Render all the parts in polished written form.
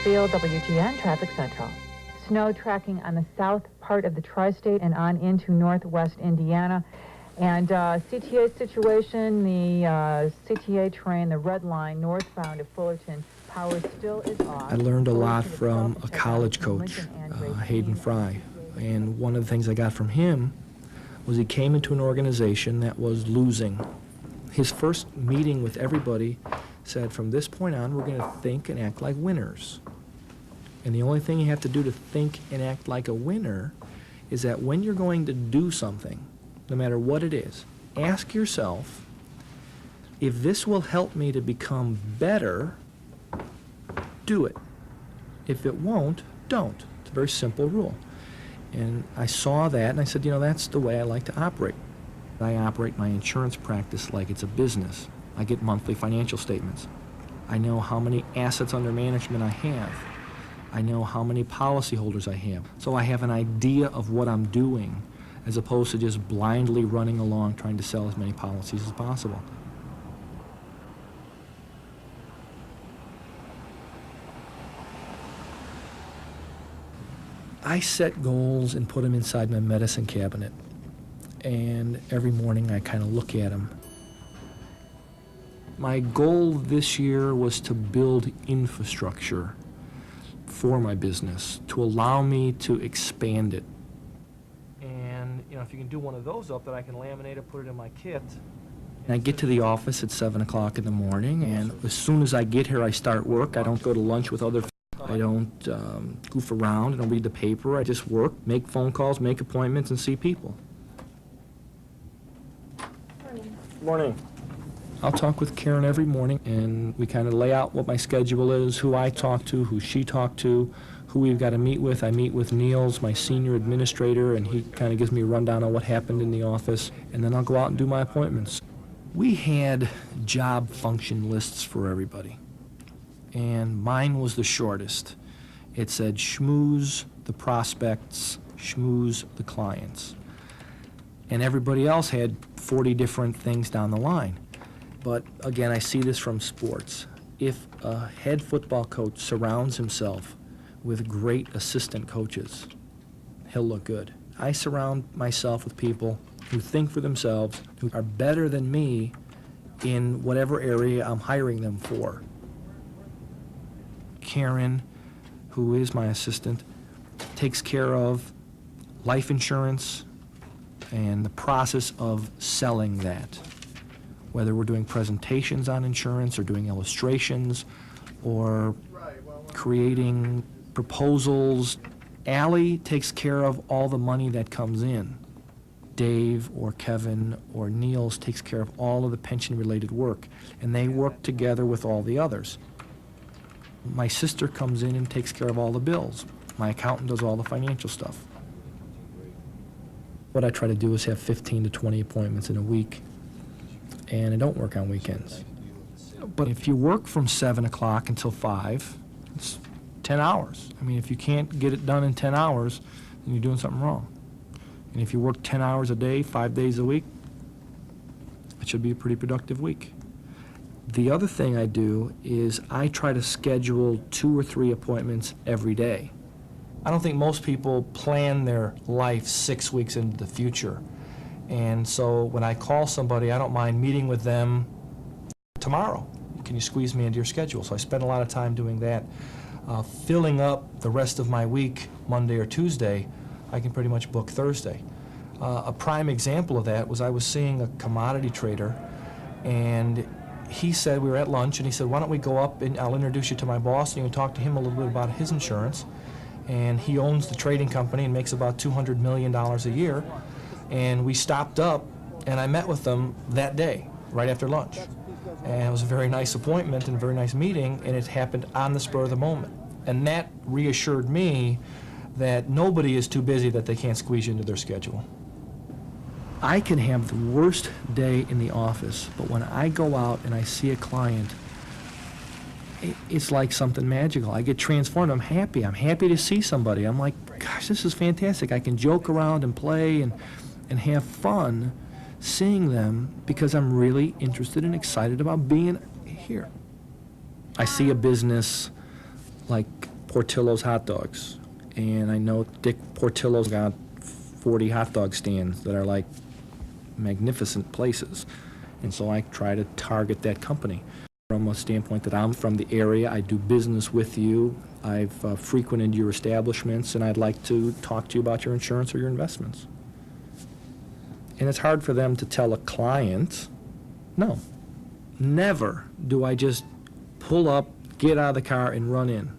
Field, WGN Traffic Central. Snow tracking on the south part of the tri-state and on into northwest Indiana. And CTA situation, the CTA train, the red line, northbound of Fullerton, power still is off. I learned a lot from a college coach, Hayden Fry. And one of the things I got from him was he came into an organization that was losing. His first meeting with everybody said, from this point on, we're going to think and act like winners. And the only thing you have to do to think and act like a winner is that when you're going to do something, no matter what it is, ask yourself, if this will help me to become better, do it. If it won't, don't. It's a very simple rule. And I saw that and I said, you know, that's the way I like to operate. I operate my insurance practice like it's a business. I get monthly financial statements. I know how many assets under management I have. I know how many policyholders I have. So I have an idea of what I'm doing, as opposed to just blindly running along trying to sell as many policies as possible. I set goals and put them inside my medicine cabinet. And every morning I kind of look at them. My goal this year was to build infrastructure for my business, to allow me to expand it. And, you know, if you can do one of those up, then I can laminate it, put it in my kit. And I get to the office at 7 o'clock in the morning, and as soon as I get here, I start work. I don't go to lunch with other I don't goof around. I don't read the paper. I just work, make phone calls, make appointments, and see people. Morning. I'll talk with Karen every morning, and we kind of lay out what my schedule is, who I talk to, who she talked to, who we've got to meet with. I meet with Niels, my senior administrator, and he kind of gives me a rundown on what happened in the office, and then I'll go out and do my appointments. We had job function lists for everybody, and mine was the shortest. It said schmooze the prospects, schmooze the clients. And everybody else had 40 different things down the line. But again, I see this from sports. If a head football coach surrounds himself with great assistant coaches, he'll look good. I surround myself with people who think for themselves, who are better than me in whatever area I'm hiring them for. Karen, who is my assistant, takes care of life insurance and the process of selling that. Whether we're doing presentations on insurance or doing illustrations or creating proposals. Allie takes care of all the money that comes in. Dave or Kevin or Niels takes care of all of the pension-related work, and they work together with all the others. My sister comes in and takes care of all the bills. My accountant does all the financial stuff. What I try to do is have 15 to 20 appointments in a week, and I don't work on weekends. But if you work from 7 o'clock until 5, it's 10 hours. I mean, if you can't get it done in 10 hours, then you're doing something wrong. And if you work 10 hours a day, 5 days a week, it should be a pretty productive week. The other thing I do is I try to schedule 2 or 3 appointments every day. I don't think most people plan their life 6 weeks into the future. And so when I call somebody, I don't mind meeting with them tomorrow. Can you squeeze me into your schedule? So I spend a lot of time doing that. Filling up the rest of my week, Monday or Tuesday, I can pretty much book Thursday. A prime example of that was I was seeing a commodity trader, and he said, we were at lunch, and he said, why don't we go up and I'll introduce you to my boss and you can talk to him a little bit about his insurance. And he owns the trading company and makes about $200 million a year. And we stopped up, and I met with them that day, right after lunch. And it was a very nice appointment and a very nice meeting, and it happened on the spur of the moment. And that reassured me that nobody is too busy that they can't squeeze you into their schedule. I can have the worst day in the office, but when I go out and I see a client, it's like something magical. I get transformed. I'm happy. I'm happy to see somebody. I'm like, gosh, this is fantastic. I can joke around and play and have fun seeing them because I'm really interested and excited about being here. I see a business like Portillo's hot dogs, and I know Dick Portillo's got 40 hot dog stands that are like magnificent places, and so I try to target that company from a standpoint that I'm from the area, I do business with you, I've frequented your establishments, and I'd like to talk to you about your insurance or your investments. And it's hard for them to tell a client, no. Never do I just pull up, get out of the car, and run in.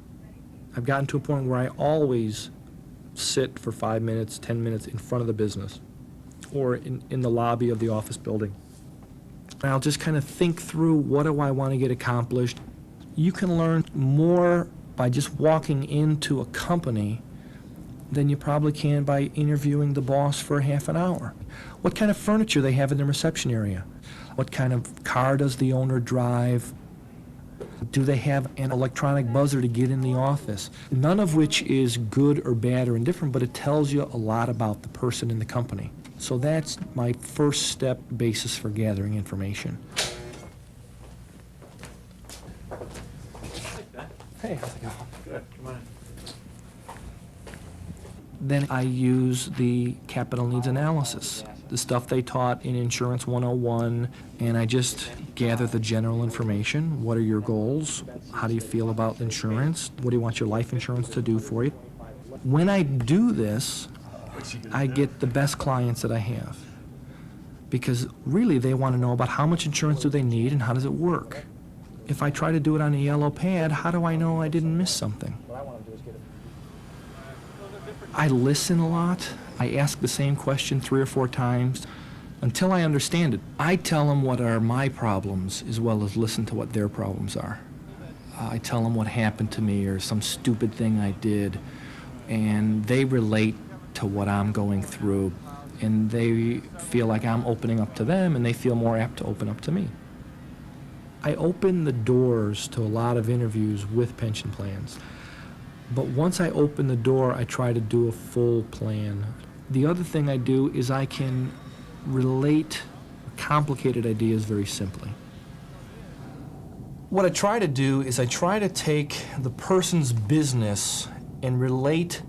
I've gotten to a point where I always sit for 5 minutes, 10 minutes in front of the business or in the lobby of the office building. And I'll just kind of think through, what do I want to get accomplished? You can learn more by just walking into a company than you probably can by interviewing the boss for half an hour. What kind of furniture they have in the reception area? What kind of car does the owner drive? Do they have an electronic buzzer to get in the office? None of which is good or bad or indifferent, but it tells you a lot about the person in the company. So that's my first step basis for gathering information. Hey, how's it going? Good, come on. Then I use the capital needs analysis, the stuff they taught in Insurance 101, and I just gather the general information. What are your goals? How do you feel about insurance? What do you want your life insurance to do for you? When I do this, I get the best clients that I have, because really they want to know about how much insurance do they need and how does it work. If I try to do it on a yellow pad, how do I know I didn't miss something? I listen a lot. I ask the same question 3 or 4 times until I understand it. I tell them what are my problems as well as listen to what their problems are. I tell them what happened to me or some stupid thing I did, and they relate to what I'm going through, and they feel like I'm opening up to them, and they feel more apt to open up to me. I open the doors to a lot of interviews with pension plans. But once I open the door, I try to do a full plan. The other thing I do is I can relate complicated ideas very simply. What I try to do is I try to take the person's business and relate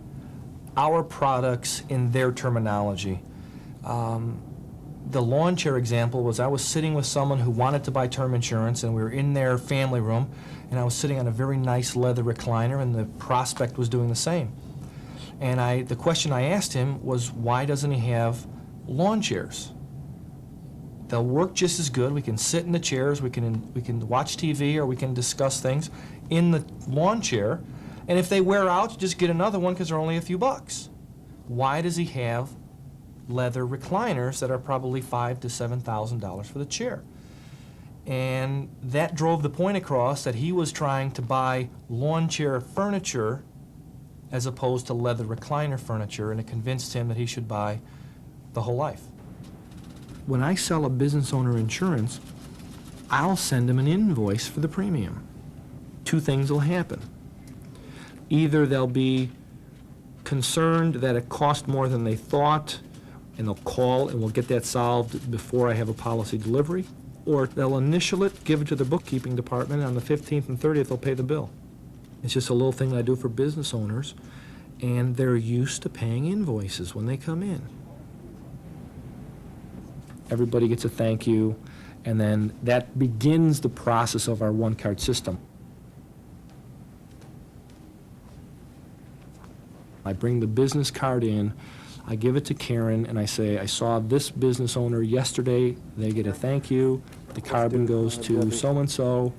our products in their terminology. The lawn chair example was, I was sitting with someone who wanted to buy term insurance, and we were in their family room, and I was sitting on a very nice leather recliner, and the prospect was doing the same. And the question I asked him was, why doesn't he have lawn chairs? They'll work just as good. We can sit in the chairs, we can watch TV, or we can discuss things in the lawn chair, and if they wear out, you just get another one because they're only a few bucks. Why does he have leather recliners that are probably $5,000 to $7,000 for the chair? And that drove the point across that he was trying to buy lawn chair furniture as opposed to leather recliner furniture, and it convinced him that he should buy the whole life. When I sell a business owner insurance, I'll send him an invoice for the premium. 2 things will happen. Either they'll be concerned that it cost more than they thought, and they'll call and we'll get that solved before I have a policy delivery, or they'll initial it, give it to the bookkeeping department, and on the 15th and 30th they'll pay the bill. It's just a little thing that I do for business owners, and they're used to paying invoices when they come in. Everybody gets a thank you, and then that begins the process of our one-card system. I bring the business card in, I give it to Karen, and I say, I saw this business owner yesterday, they get a thank you, the carbon goes to so-and-so,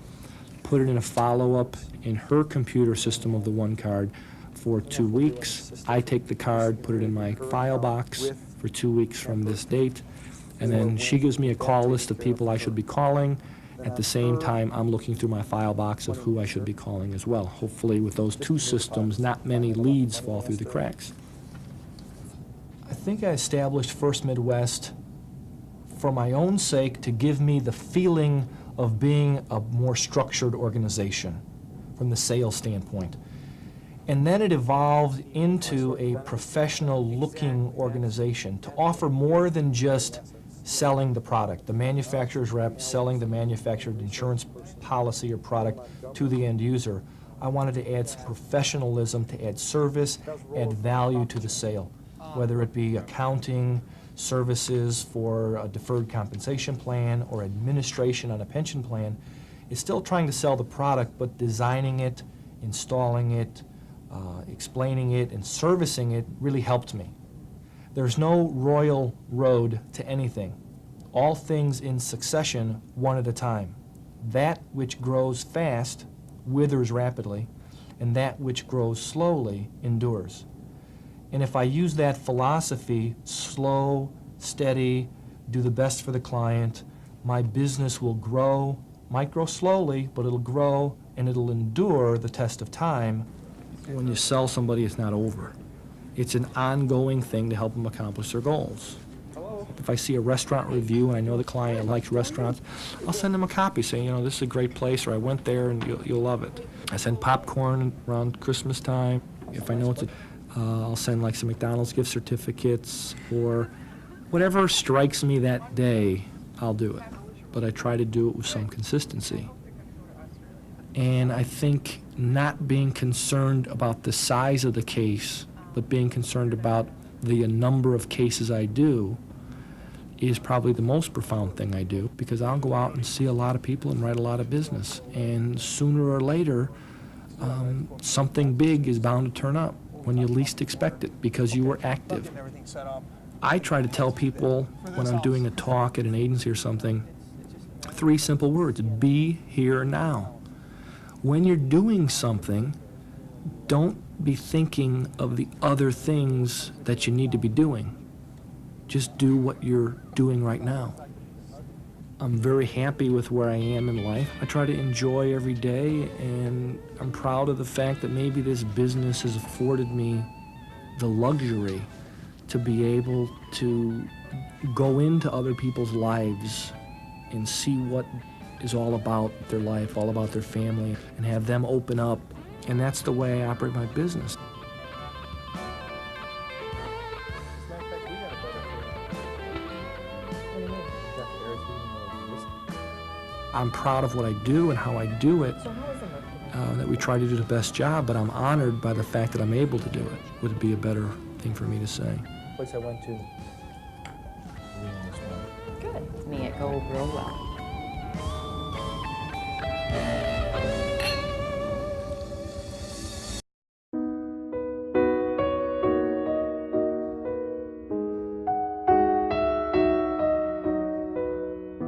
put it in a follow-up in her computer system of the one card for 2 weeks. I take the card, put it in my file box for 2 weeks from this date, and then she gives me a call list of people I should be calling. At the same time, I'm looking through my file box of who I should be calling as well. Hopefully with those 2 systems, not many leads fall through the cracks. I think I established First Midwest for my own sake to give me the feeling of being a more structured organization from the sales standpoint. And then it evolved into a professional-looking organization to offer more than just selling the product. The manufacturer's rep selling the manufactured insurance policy or product to the end user. I wanted to add some professionalism, to add service, add value to the sale, whether it be accounting, services for a deferred compensation plan, or administration on a pension plan. It's still trying to sell the product, but designing it, installing it, explaining it, and servicing it really helped me. There's no royal road to anything. All things in succession, one at a time. That which grows fast withers rapidly, and that which grows slowly endures. And if I use that philosophy, slow, steady, do the best for the client, my business will grow, might grow slowly, but it'll grow and it'll endure the test of time. When you sell somebody, it's not over. It's an ongoing thing to help them accomplish their goals. If I see a restaurant review and I know the client likes restaurants, I'll send them a copy saying, you know, this is a great place, or I went there and you'll love it. I send popcorn around Christmas time. If I know it's I'll send like some McDonald's gift certificates, or whatever strikes me that day, I'll do it. But I try to do it with some consistency. And I think not being concerned about the size of the case, but being concerned about the number of cases I do, is probably the most profound thing I do, because I'll go out and see a lot of people and write a lot of business, and sooner or later something big is bound to turn up when you least expect it, because you were active. I try to tell people when I'm doing a talk at an agency or something, 3 simple words: be here now. When you're doing something, don't be thinking of the other things that you need to be doing. Just do what you're doing right now. I'm very happy with where I am in life. I try to enjoy every day, and I'm proud of the fact that maybe this business has afforded me the luxury to be able to go into other people's lives and see what is all about their life, all about their family, and have them open up. And that's the way I operate my business. I'm proud of what I do and how I do it, that we try to do the best job, but I'm honored by the fact that I'm able to do it, would be a better thing for me to say. Place I went to. Good. To me, it goes real well.